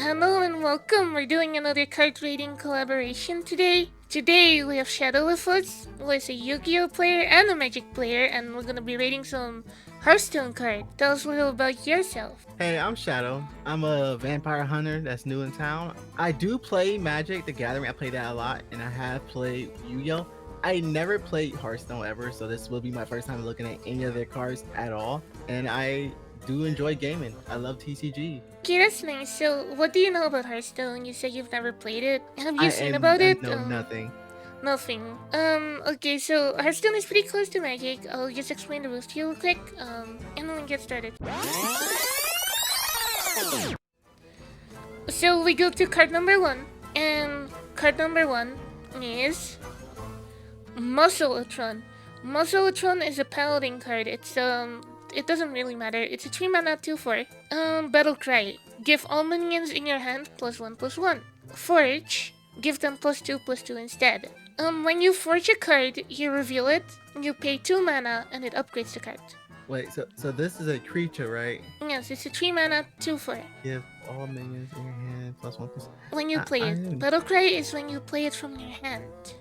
Hello and welcome. We're doing another card rating collaboration today. Today we have Shadow with us, who is a Yu-Gi-Oh player and a Magic player, and we're gonna be rating some Hearthstone card. Tell us a little about yourself. Hey, I'm Shadow. I'm a vampire hunter that's new in town. I do play Magic the Gathering. I play that a lot, and I have played Yu-Gi-Oh. I never played Hearthstone ever, so this will be my first time looking at any of their cards at all. And I do enjoy gaming. I love TCG. Okay, that's nice. So, what do you know about Hearthstone? You said you've never played it. Have you seen about I it? know nothing. Nothing. Okay, so Hearthstone is pretty close to Magic. I'll just explain the rules to you real quick, and then we get started. So we go to card number 1, and card number 1 is Muscle-atron. Muscle-atron is a paladin card. It doesn't really matter. It's a 3 mana 2/4. Battle Cry. Give all minions in your hand +1/+1. Forge. Give them +2/+2 instead. When you forge a card, you reveal it, you pay 2 mana, and it upgrades the card. Wait, so this is a creature, right? Yes, it's a 3 mana 2/4. Give all minions in your hand +1/+. When you play it. Battle Cry is when you play it from your hand.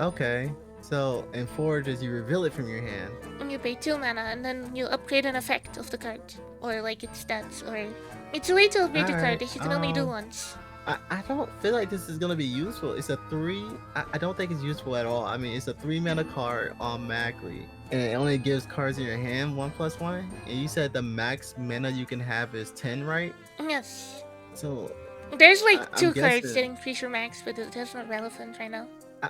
Okay. So, and Forge is you reveal it from your hand. And you pay 2 mana, and then you upgrade an effect of the card. Or like its stats, or... It's a way to upgrade the card that you can only do once. I don't feel like this is gonna be useful. It's a 3. I don't think it's useful at all. I mean, it's a 3 mana card automatically, and it only gives cards in your hand 1/1. And you said the max mana you can have is 10, right? Yes. So there's like 2 cards guessing, that increase your max, but that's not relevant right now.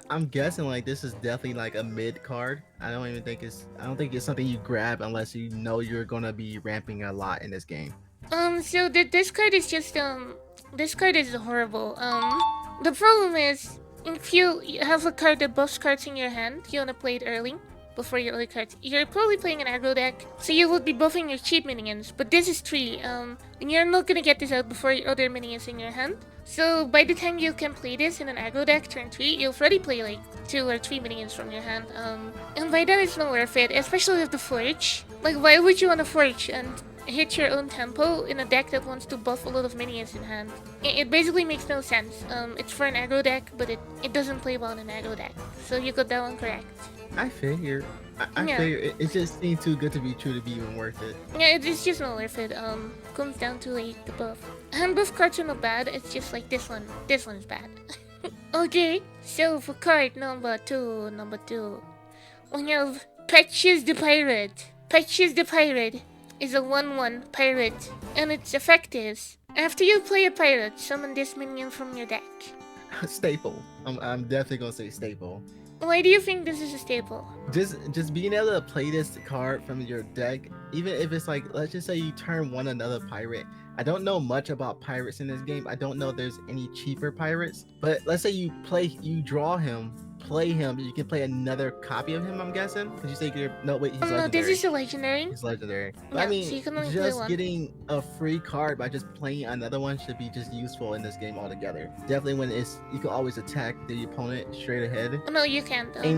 I'm guessing like this is definitely like a mid card. I don't think it's something you grab unless you know you're gonna be ramping a lot in this game. So this card is just this card is horrible. The problem is, if you have a card that buffs cards in your hand, you wanna play it early before your other cards. You're probably playing an aggro deck, so you would be buffing your cheap minions. But this is 3, and you're not gonna get this out before your other minions in your hand. So by the time you can play this in an aggro deck turn 3, you'll already play like 2 or 3 minions from your hand. And by then it's not worth it, especially with the Forge. Like, why would you want to Forge and hit your own tempo in a deck that wants to buff a lot of minions in hand? It basically makes no sense. It's for an aggro deck, but it doesn't play well in an aggro deck. So you got that one correct. I figure. I figure it just seems too good to be true to be even worth it. Yeah, it's just not worth it. Comes down to like the buff. Hand buff cards are not bad. It's just like this one. This one's bad. Okay, so for card number 2, we have Patches the Pirate. Patches the Pirate is a 1/1 pirate, and its effect is, after you play a pirate, summon this minion from your deck. Staple. I'm definitely gonna say staple. Why do you think this is a staple? Just being able to play this card from your deck, even if it's like, let's just say you turn one another pirate. I don't know much about pirates in this game. I don't know if there's any cheaper pirates, but let's say you draw him, play him, you can play another copy of him, I'm guessing, because you say he's legendary. No, this is a legendary. He's legendary. But Yeah, I mean, so you can only just play one. getting a free card by just playing another one should be just useful in this game altogether. Definitely when you can always attack the opponent straight ahead. No, you can't. They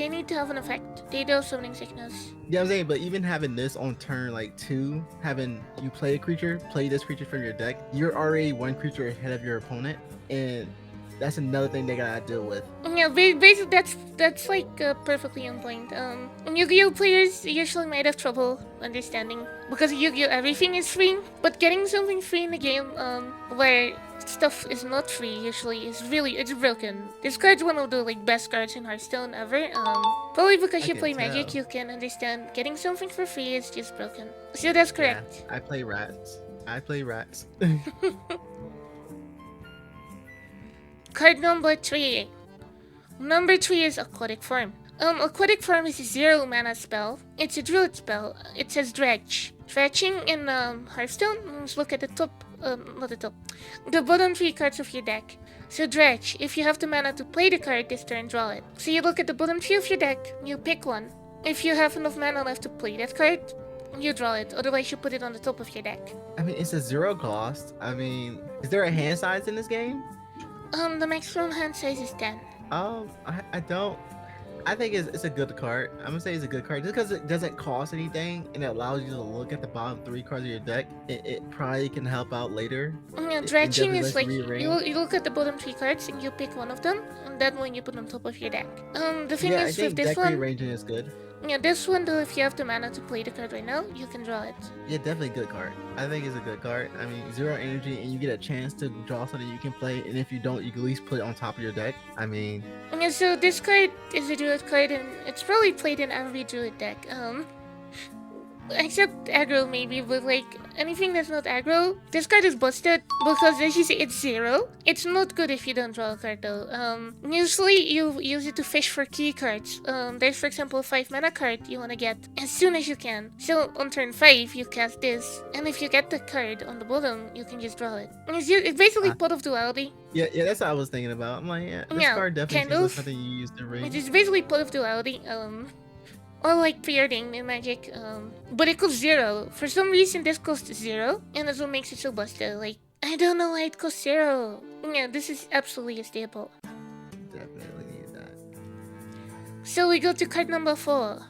need to have an effect. They do summoning sickness. Yeah, I'm saying, but even having this on turn like 2, having you play a creature, play this creature from your deck, you're already 1 creature ahead of your opponent, and that's another thing they gotta deal with. Yeah, basically that's like perfectly on point. Yu-Gi-Oh players usually might have trouble understanding, because Yu-Gi-Oh everything is free, but getting something free in the game where stuff is not free usually it's broken. This card's one of the like best cards in Hearthstone ever. Probably because you play Magic, you can understand getting something for free is just broken. So that's correct. Yeah, I play rats. Card number 3. Number 3 is Aquatic Form. Aquatic Form is a 0 mana spell. It's a druid spell. It says Dredge. Dredging in Hearthstone means look at the top, not the top, the bottom 3 cards of your deck. So Dredge, if you have the mana to play the card this turn, draw it. So you look at the bottom 3 of your deck, you pick one. If you have enough mana left to play that card, you draw it. Otherwise, you put it on the top of your deck. I mean, it's a 0 cost. I mean, is there a hand size in this game? The maximum hand size is 10. I don't. I think it's a good card. I'm gonna say it's a good card just because it doesn't cost anything and it allows you to look at the bottom 3 cards of your deck. It probably can help out later. Yeah, It dredging definitely is lets you like rearrange. you look at the bottom 3 cards and you pick one of them, and that one you put on top of your deck. The thing Yeah, I is with think this deck one, rearranging is good. yeah, this one though, if you have the mana to play the card right now, you can draw it. Yeah, definitely good card. I think it's a good card. I mean, 0 energy and you get a chance to draw something you can play, and if you don't, you can at least put it on top of your deck. I mean, Yeah, so this card is a druid card, and it's probably played in every druid deck. Except aggro maybe, but like anything that's not aggro, this card is busted because as you say, it's 0. It's not good if you don't draw a card though. Usually you use it to fish for key cards. There's for example a 5 mana card you wanna get as soon as you can. So on turn 5 you cast this, and if you get the card on the bottom, you can just draw it. And it's basically Pot of Duality. yeah, that's what I was thinking about. I'm like, yeah, this Yeah, card definitely kind seems like of. something you use to ring. It is basically Pot of Duality. Or like Preordained in Magic, but it costs 0. For some reason, this costs 0, and that's what makes it so busted. Like, I don't know why it costs 0. Yeah, this is absolutely a staple. Definitely need that. So we go to card number 4.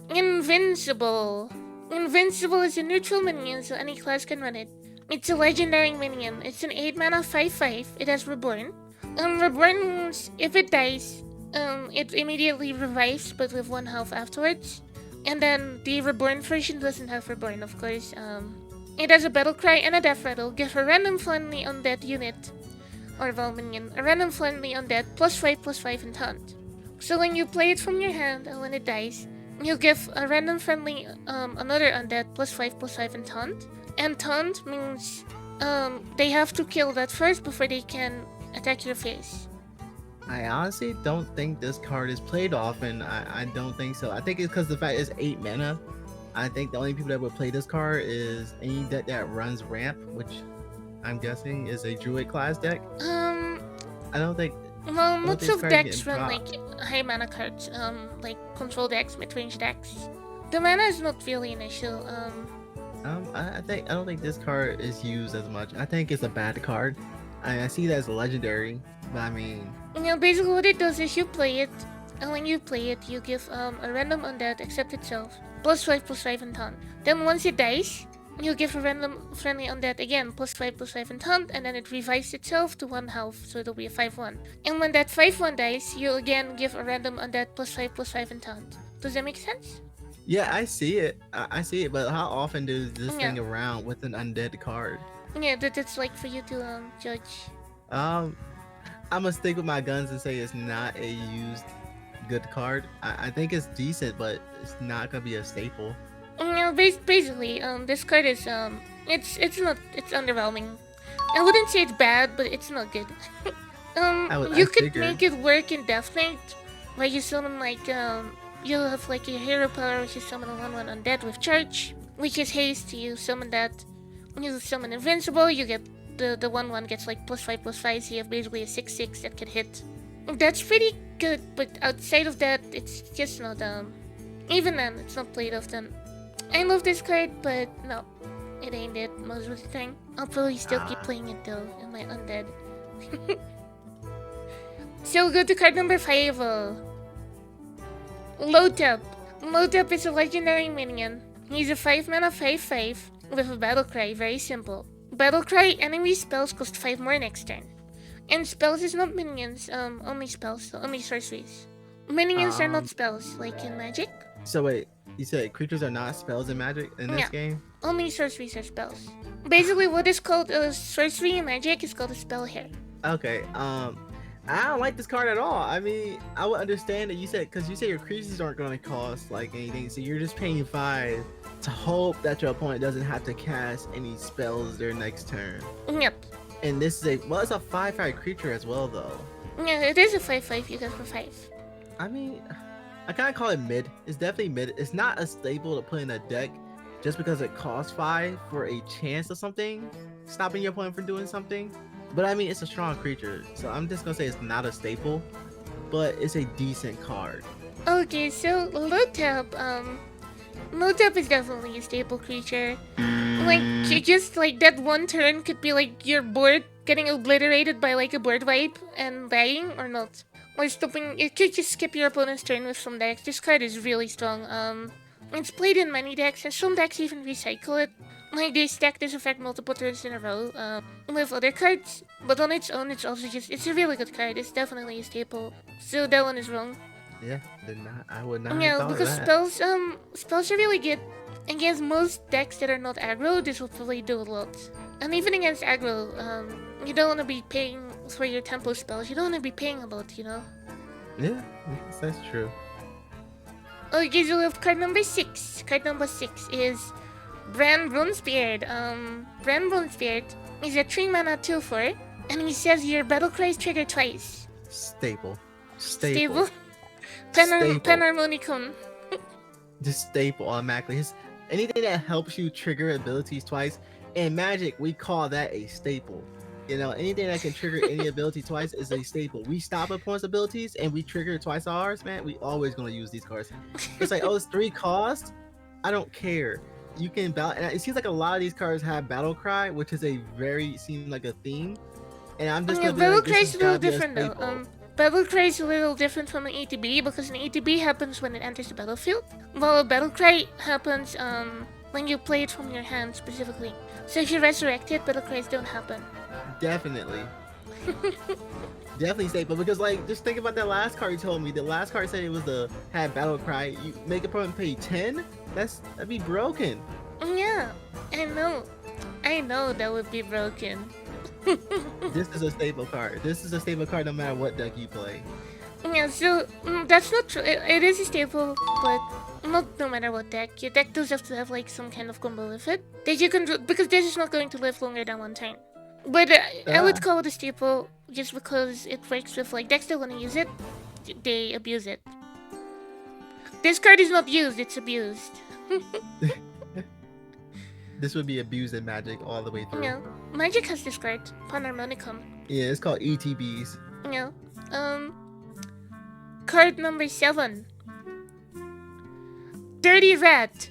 Invincible. Invincible is a neutral minion, so any class can run it. It's a legendary minion. It's an 8 mana 5/5. It has Reborn. Reborn means if it dies, it immediately revives, but with 1 health afterwards. And then the Reborn version doesn't have Reborn, of course. It has a Battle Cry and a Death Rattle. Give a random friendly undead unit, or well minion, a random friendly undead +5/+5 in taunt. So when you play it from your hand, and when it dies, you give a random friendly another undead +5/+5 in taunt. And taunt means they have to kill that first before they can attack your face. I honestly don't think this card is played often. I don't think so. I think it's because the fact it's 8 mana. I think the only people that would play this card is any deck that runs ramp, which I'm guessing is a druid class deck. I don't think. Well, lots of decks run dropped. like high mana cards, like control decks, mid-range decks. The mana is not really an issue. I don't think this card is used as much. I think it's a bad card. I see that as a legendary, but I mean, You know, basically what it does is you play it, and when you play it, you give a random undead except itself +5/+5 in taunt. Then once it dies, you give a random friendly undead again +5/+5 in taunt, and then it revives itself to 1 health, so it'll be a 5/1. And when that 5/1 dies, you again give a random undead +5/+5 in taunt. Does that make sense? yeah, I see it. I see it, but how often does this thing around with an undead card? Yeah, that's like for you to judge. I'm gonna stick with my guns and say it's not a used good card. I think it's decent, but it's not gonna be a staple. You know, basically, this card is it's underwhelming. I wouldn't say it's bad, but it's not good. You could make it work in Death Knight, where you summon like you have like a hero power, which is summon a 1/1 undead with charge, which is haste. You summon that. You summon invincible. You get the 1/1 gets like +5/+5. So you have basically a 6/6 that can hit. That's pretty good, but outside of that, it's just not even then, it's not played often. I love this card, but no, it ain't it most of the time. I'll probably still keep playing it though in my undead. So go to card number 5. Lotep. Lotep is a legendary minion. He's a 5 mana 5/5 with a battle cry. Very simple. Battle cry, enemy spells cost 5 more next turn. And spells is not minions, only spells, only sorceries. Minions are not spells, like in Magic. So wait, you said creatures are not spells in Magic in this game? Only sorceries are spells. Basically, what is called a sorcery in Magic is called a spell here. Okay, I don't like this card at all. I mean, I would understand that you said, because you said your creatures aren't going to cost like anything, so you're just paying 5 to hope that your opponent doesn't have to cast any spells their next turn. Yep. And this is it's a 5/5 creature as well, though. Yeah, it is a 5/5. You get for 5. I mean, I kind of call it mid. It's definitely mid. It's not a staple to put in a deck just because it costs 5 for a chance of something, stopping your opponent from doing something. But I mean, it's a strong creature, so I'm just gonna say it's not a staple, but it's a decent card. Okay, so Lotep, Lotep is definitely a staple creature. Like, you just, like, that one turn could be, like, your board getting obliterated by, like, a board wipe and dying, or not. or stopping. It could just skip your opponent's turn with some decks. This card is really strong. It's played in many decks, and some decks even recycle it. Like they stack this effect multiple turns in a row with other cards, but on its own, it's also it's a really good card. It's definitely a staple. So that one is wrong. Yeah, I would not have Yeah, thought of because that. spells are really good against most decks that are not aggro. This will probably do a lot, and even against aggro, you don't want to be paying for your tempo spells. You don't want to be paying a lot, you know. Yeah, yes, that's true. Okay, so we have card number 6. Card number 6 is Brand Bronzebeard. Brand Bronzebeard is a 3 mana 2/4, and he says your battle cry is triggered twice. Staple. Stable. Staple. Panharmonicon. Just staple automatically. Anything that helps you trigger abilities twice. In Magic, we call that a staple. You know, anything that can trigger any ability twice is a staple. We stop opponent's abilities and we trigger twice ours, man. We always gonna use these cards. It's like, oh, it's 3 cost. I don't care. You can battle, and it seems like a lot of these cards have battle cry, which is seems like a theme. And I'm just Yeah, gonna be battle like, cry this is is a little gotta be a different though. staple. Battle cry is a little different from an ATB because an ATB happens when it enters the battlefield, while a battle cry happens when you play it from your hand specifically. So if you resurrect it, battle cries don't happen. Definitely. Definitely staple, because like just think about that last card you told me. The last card said it was had battle cry. You make opponent pay 10? That'd be broken. Yeah, I know that would be broken. This is a staple card. This is a staple card no matter what deck you play. Yeah, so that's not true. It is a staple, but not no matter what deck. Your deck does have to have like some kind of combo with it that you can do, because this is not going to live longer than 1 turn. But I would call it a staple just because it works with like decks that want to use it. They abuse it. This card is not used; it's abused. This would be abused in Magic all the way through. Yeah, Magic has this card, Panharmonicon. Yeah, it's called ETBs. Yeah. Card number 7. Dirty Rat.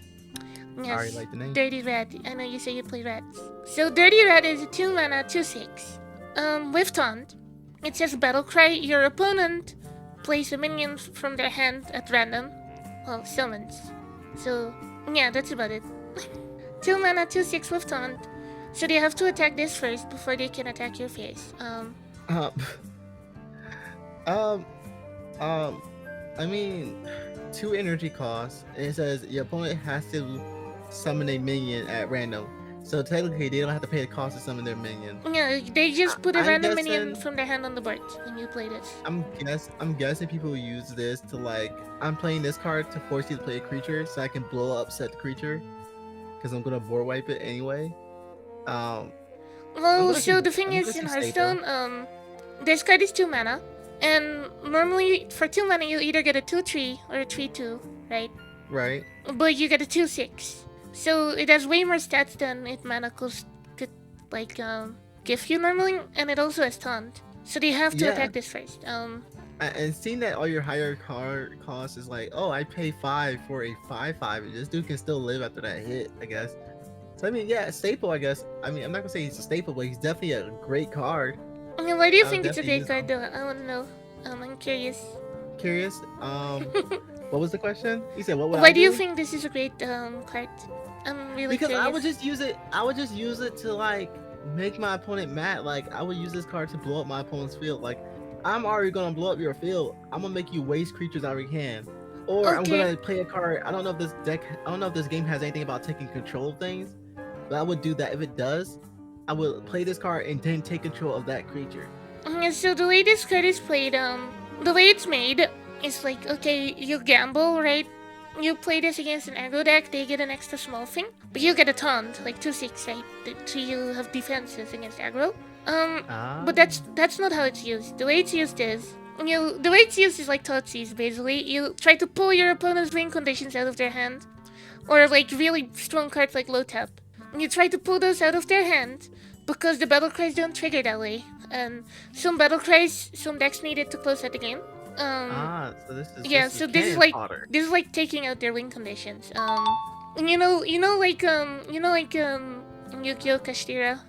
Yes, I already like the name. Dirty Rat. I know you say you play rats. So Dirty Rat is a 2 mana 2/6. With Taunt. It says battle cry. Your opponent plays a minion from their hand at random. Well, summons. So yeah, that's about it. 2 mana 2/6 with Taunt. So they have to attack this first before they can attack your face. I mean, 2 energy costs. And it says your opponent has to summon a minion at random. So technically, they don't have to pay the cost to summon their minion. Yeah, they just put a I'm random guessing- minion from their hand on the board when you play this. I'm guessing people use this to like, I'm playing this card to force you to play a creature so I can blow up said creature, because I'm gonna board wipe it anyway. Well, gonna so say- the thing I'm is, gonna in say staple. Hearthstone, this card is 2 mana, and normally for 2 mana you either get a 2/3 or a 3/2, right? Right. But you get a 2/6, so it has way more stats than it mana cost could like give you normally, and it also has taunt. So they have to Yeah. attack this first. And seeing that all your higher card costs is like, oh, I pay 5 for a 5/5. This dude can still live after that hit, I guess. So I mean, yeah, staple, I guess. I mean, I'm not gonna say he's a staple, but he's definitely a great card. I mean, why do you I'll think it's a definitely great use card though? I want to know. I'm curious. Curious. What was the question? You said what would Why I do you think this is a great card? I'm really Because curious. I would just use it. I would just use it to like make my opponent mad. Like I would use this card to blow up my opponent's field. Like I'm already gonna blow up your field. I'm gonna make you waste creatures out of your hand. Or I'm Okay. gonna play a card. I don't know if this deck. I don't know if this game has anything about taking control of things. But I would do that. If it does, I would play this card and then take control of that creature. So the way this card is played, the way it's made is like, okay, you gamble, right? You play this against an aggro deck, they get an extra small thing, but you get a taunt, like 2/6, right? So you have defenses against aggro. But that's not how it's used. The way it's used is, the way it's used is like Totsis, basically. You try to pull your opponent's win conditions out of their hand, or like really strong cards like low tap. And you try to pull those out of their hand, because the battle cries don't trigger that way. And some battle cries, some decks need it to close out the game. So this is Yeah, this so this is cannon like fodder. this is like taking out their win conditions. And YuGiOh Kashtira,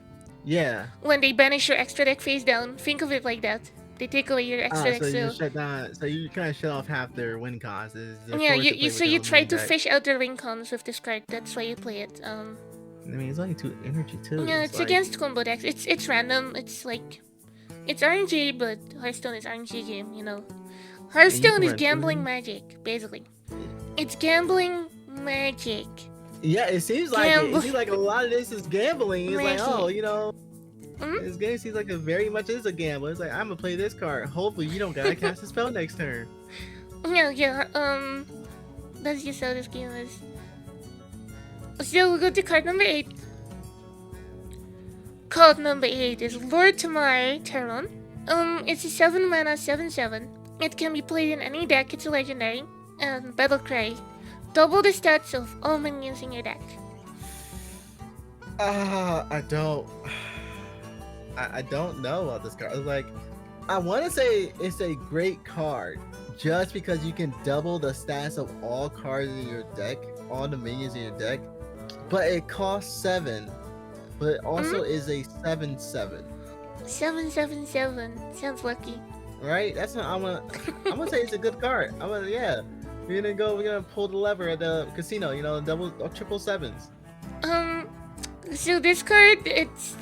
Yeah. when they banish your extra deck face down, think of it like that. They take away your extra Ah, deck. so you So shut down. So you kind of shut off half their win cost. They're yeah, forced to play with their you own try main to deck. fish out the ring cons with this card. That's why you play it. I mean, it's only 2 energy too. Yeah, It's it's like against combo decks. It's random. It's like it's RNG, but Hearthstone is RNG game. You know, and you Hearthstone can is run gambling 3. magic, basically. It's gambling magic. Yeah, it seems like it. It seems like a lot of this is gambling. It's like, oh, Magic. you know, Hmm? this game seems like it very much is a gamble. It's like I'm gonna play this card. Hopefully, you don't gotta cast a spell next turn. Yeah. That's just how this game is. So we go to card number 8. Card number 8 is Lord Tamar Terron. It's a 7 mana 7/7. It can be played in any deck. It's a legendary. And Battle Cry. Double the stats of all minions in your deck. I don't. I don't know about this card. It's like, I want to say it's a great card just because you can double the stats of all cards in your deck, all the minions in your deck. But it costs 7. But it also is a 7/7. 7/7/7. Sounds lucky. Right? That's what I'm gonna say it's a good card. Yeah. We're gonna pull the lever at the casino, you know, double or triple 7s. So this card, it's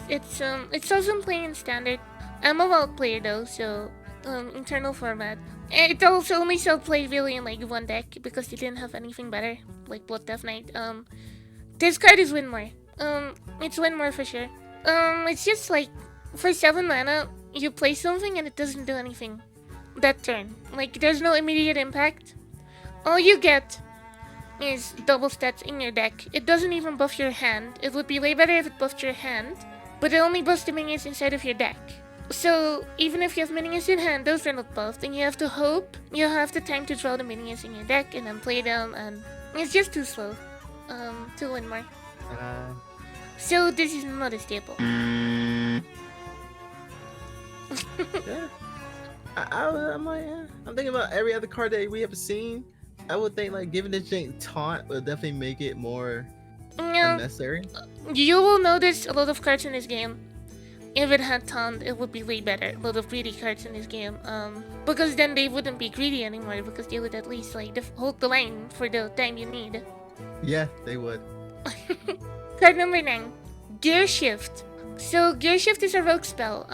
also playing in standard. I'm a wild player though, so internal format. It also only so played really in like one deck because they didn't have anything better, like Blood Death Knight. This card is win more. It's win more for sure. It's just like for 7 mana, you play something and it doesn't do anything that turn. Like there's no immediate impact. All you get is double stats in your deck. It doesn't even buff your hand. It would be way better if it buffed your hand, but it only buffs the minions inside of your deck. So even if you have minions in hand, those are not buffed, and you have to hope you have the time to draw the minions in your deck and then play them, and it's just too slow to win more. So this is not a staple. Yeah. I'm like, yeah. I'm thinking about every other card that we have seen. I would think like giving this thing taunt would definitely make it more unnecessary. You will notice a lot of cards in this game. If it had taunt, it would be way better. A lot of greedy cards in this game. Because then they wouldn't be greedy anymore because they would at least like hold the line for the time you need. Yeah, they would. Card number 9, Gear Shift. So Gear Shift is a rogue spell.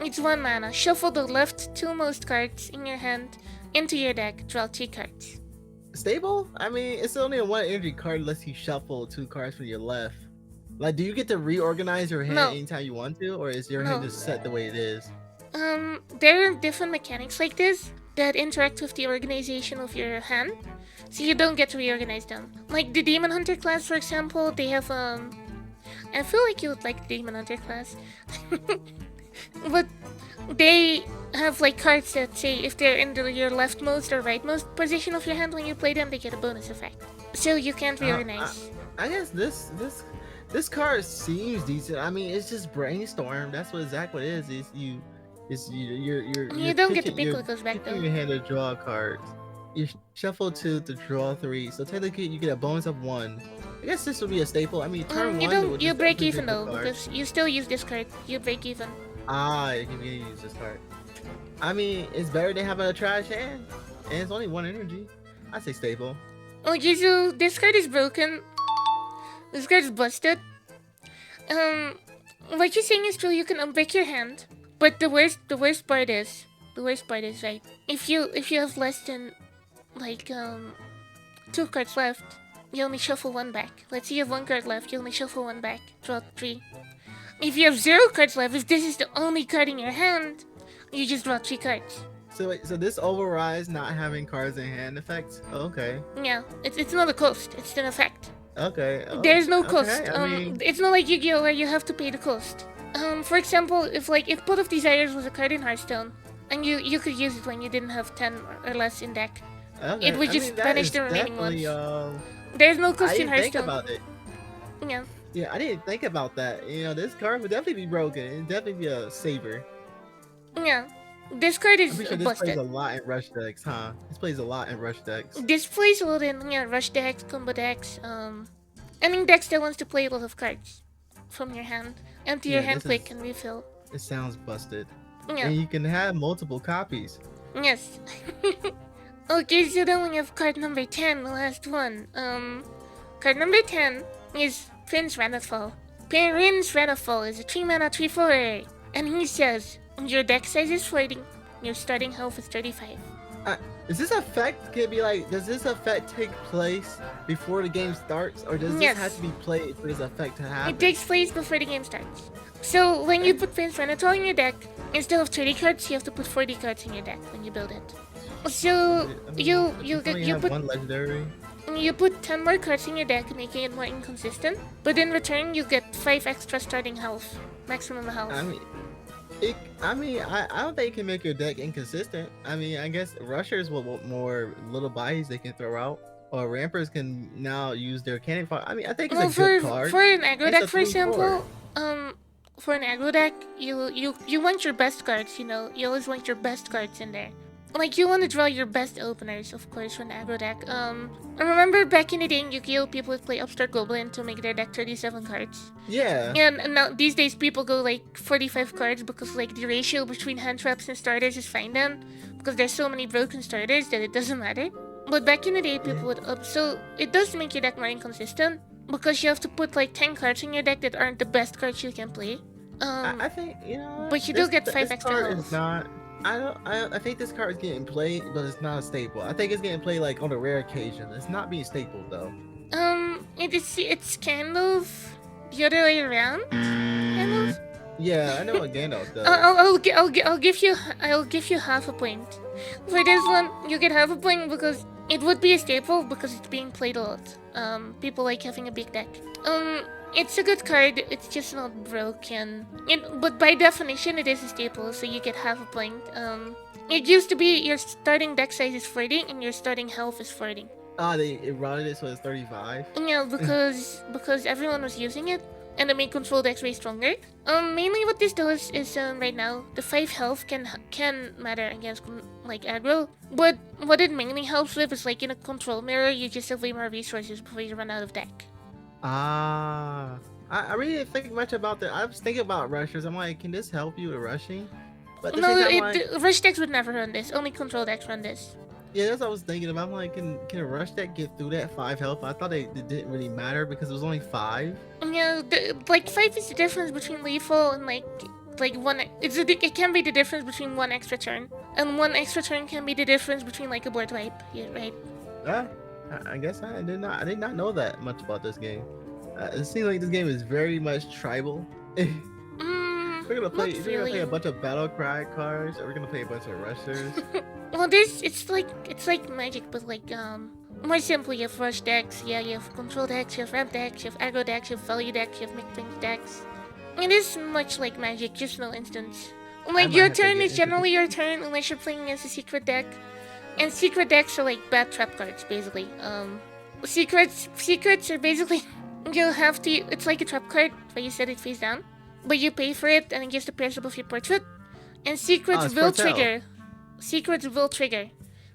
It's 1 mana. Shuffle the left 2 most cards in your hand into your deck. Draw 3 cards. Stable? I mean, it's only a 1 energy card unless you shuffle 2 cards from your left. Like, do you get to reorganize your hand anytime you want to, or is your hand just set the way it is? There are different mechanics like this that interact with the organization of your hand, so you don't get to reorganize them. Like the Demon Hunter class, for example, they have I feel like you would like the Demon Hunter class, but they have like cards that say if they're in your leftmost or rightmost position of your hand when you play them, they get a bonus effect. So you can't reorganize. I guess this card seems decent. I mean, it's just brainstorm. That's what exactly what it is. You don't get to pick what goes back though. Your hand to draw cards. You shuffle 2 to draw 3. So technically, you get a bonus of 1. I guess this would be a staple. I mean, turn 1. You break even though because you still use this card. You break even. You can use this card. I mean, it's better than having a trash hand, and it's only 1 energy. I say staple. Okay, so this card is broken. This card is busted. What you're saying is true. You can unbreak your hand, but the worst part is right. If you have less than like 2 cards left, you only shuffle 1 back. Let's say you have 1 card left, you only shuffle 1 back. Draw 3. If you have 0 cards left, if this is the only card in your hand, you just draw 3 cards. So wait, so this overrides not having cards in hand effect? Okay. Yeah, it's not a cost. It's an effect. Okay. There's no cost. I mean... It's not like YuGiOh where you have to pay the cost. For example, if Pot of Desires was a card in Hearthstone, and you could use it when you didn't have 10 or less in deck, it would just banish the remaining ones. There's no cost in Hearthstone. I didn't think about it. Yeah. Yeah, I didn't think about that. You know, this card would definitely be broken. It'd definitely be a saver. Yeah. This card is sure this busted. plays a lot in rush decks, huh? This plays a lot in rush decks. This plays a lot in rush decks, combo decks, I mean decks that wants to play a lot of cards from your hand. Empty your hand quick and refill. It sounds busted. Yeah. and you can have multiple copies. Yes. Okay, so then we have card number 10, the last one. Card number 10 is Prince Renafall. Prince Renafall is a 3-mana 3/4, and he says, your deck size is 40, your starting health is 35. Is this effect gonna be like? Does this effect take place before the game starts, or does this have to be played for this effect to happen? It takes place before the game starts. So when you put Prince Renafall in your deck, instead of 30 cards, you have to put 40 cards in your deck when you build it. So you put one legendary. You put 10 more cards in your deck, making it more inconsistent. But in return, you get 5 extra starting health, maximum health. I don't think it can make your deck inconsistent. I mean, I guess rushers will want more little bodies they can throw out, or rampers can now use their cannon fire. I mean, I think it's a good card. For an aggro deck, for example, for an aggro deck, you want your best cards. You know, you always want your best cards in there. Like, you want to draw your best openers, of course, for an aggro deck. I remember back in the day in YuGiOh, people would play Upstart Goblin to make their deck 37 cards. Yeah. And now, these days, people go, like, 45 cards because, like, the ratio between hand traps and starters is fine then. Because there's so many broken starters that it doesn't matter. But back in the day, people would up... So, it does make your deck more inconsistent. Because you have to put, like, 10 cards in your deck that aren't the best cards you can play. I think, you know... But you do get 5 extra health. I think this card is getting played, but it's not a staple. I think it's getting played like on a rare occasion. It's not being staple though. It's kind of the other way around. Kind of. Yeah, I know what Gandalf does. I'll give you half a point. For this one, you get half a point because it would be a staple because it's being played a lot. People like having a big deck. It's a good card, it's just not broken. But by definition, it is a staple, so you get half a point. It used to be your starting deck size is 40 and your starting health is 40. They eroded it so it's 35? Yeah, because everyone was using it, and it made control decks way stronger. Mainly what this does is, right now, the 5 health can matter against, like, aggro. But what it mainly helps with is, like, in a control mirror, you just have way more resources before you run out of deck. I really didn't think much about that. I was thinking about rushers. I'm like, can this help you with rushing? But no, rush decks would never run this. Only control decks run this. Yeah, that's what I was thinking about. I'm like, can a rush deck get through that 5 health? I thought it didn't really matter because it was only 5. Yeah, like 5 is the difference between lethal and like one. It can be the difference between 1 extra turn, and 1 extra turn can be the difference between like a board wipe. Yeah, right. I guess I did not know that much about this game. It seems like this game is very much tribal. We're gonna play a bunch of battle cry cards, or we're gonna play a bunch of rushers. Well, it's like Magic, but like more simple. You have rush decks, yeah, you have control decks, you have ramp decks, you have aggro decks, you have value decks, you have mid-range decks. It is much like Magic, just no instance. Like, your turn is generally your turn unless you're playing against a secret deck. And secret decks are like bad trap cards, basically. Secrets are basically you'll have to. It's like a trap card, but you set it face down, but you pay for it, and it just appears above your portrait. And secrets will trigger. Secrets will trigger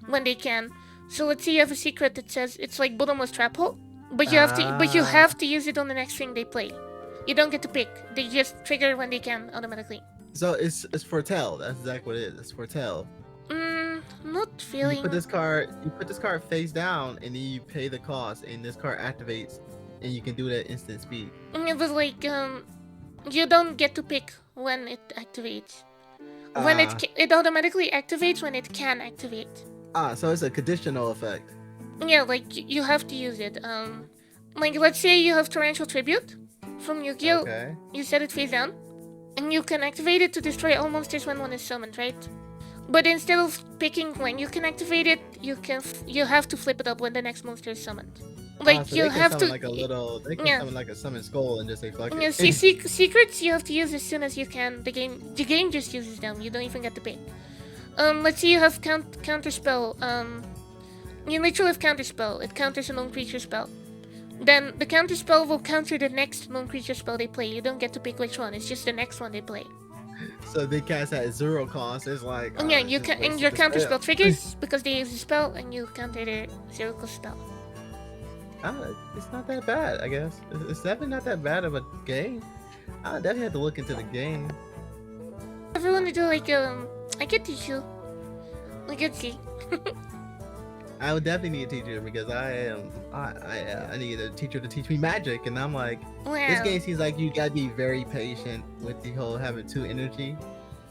when they can. So let's say you have a secret that says it's like bottomless trap hole, but you have to use it on the next thing they play. You don't get to pick. They just trigger when they can automatically. So it's foretell. That's exactly what it is. It's foretell. Not really. You put this card face down, and then you pay the cost, and this card activates, and you can do it at instant speed. Yeah, but like you don't get to pick when it activates. When it automatically activates when it can activate. So it's a conditional effect. Yeah, like you have to use it. Like let's say you have Torrential Tribute from YuGiOh. Okay. You set it face down, and you can activate it to destroy all monsters when one is summoned, right? But instead of picking when you can activate it, you have to flip it up when the next monster is summoned. Like so you have to. Like a little, they can summon like a summon skull and just say fuck it. Yeah, secrets you have to use as soon as you can. The game just uses them. You don't even get to pick. Let's say you have counter spell. You literally have counter spell. It counters a non-creature spell. Then the counter spell will counter the next non-creature spell they play. You don't get to pick which one. It's just the next one they play. So they cast at 0 cost. It's like yeah, you can, and your counter spell triggers because they use a spell, and you counter their 0 cost spell. It's not that bad, I guess. It's definitely not that bad of a game. I definitely have to look into the game. ever want to do like I could teach you. We could see. I would definitely need a teacher because I need a teacher to teach me magic, and I'm like, this Wow. game seems like you gotta be very patient with the whole having 2 energy.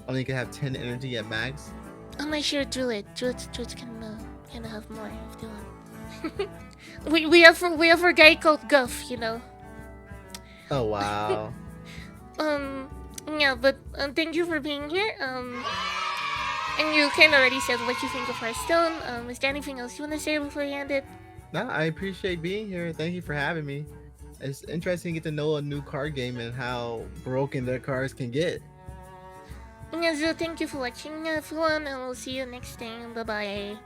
Only can have 10 energy at max. I'm not sure Druid. Druids can have more if they want. we have a guy called Guff, you know. Oh wow. Um, yeah, but thank you for being here. And you kind of already said what you think of Hearthstone. Is there anything else you want to say before you end it? No, I appreciate being here. Thank you for having me. It's interesting to get to know a new card game and how broken their cards can get. Yeah, so thank you for watching, everyone, and we'll see you next time. Bye bye.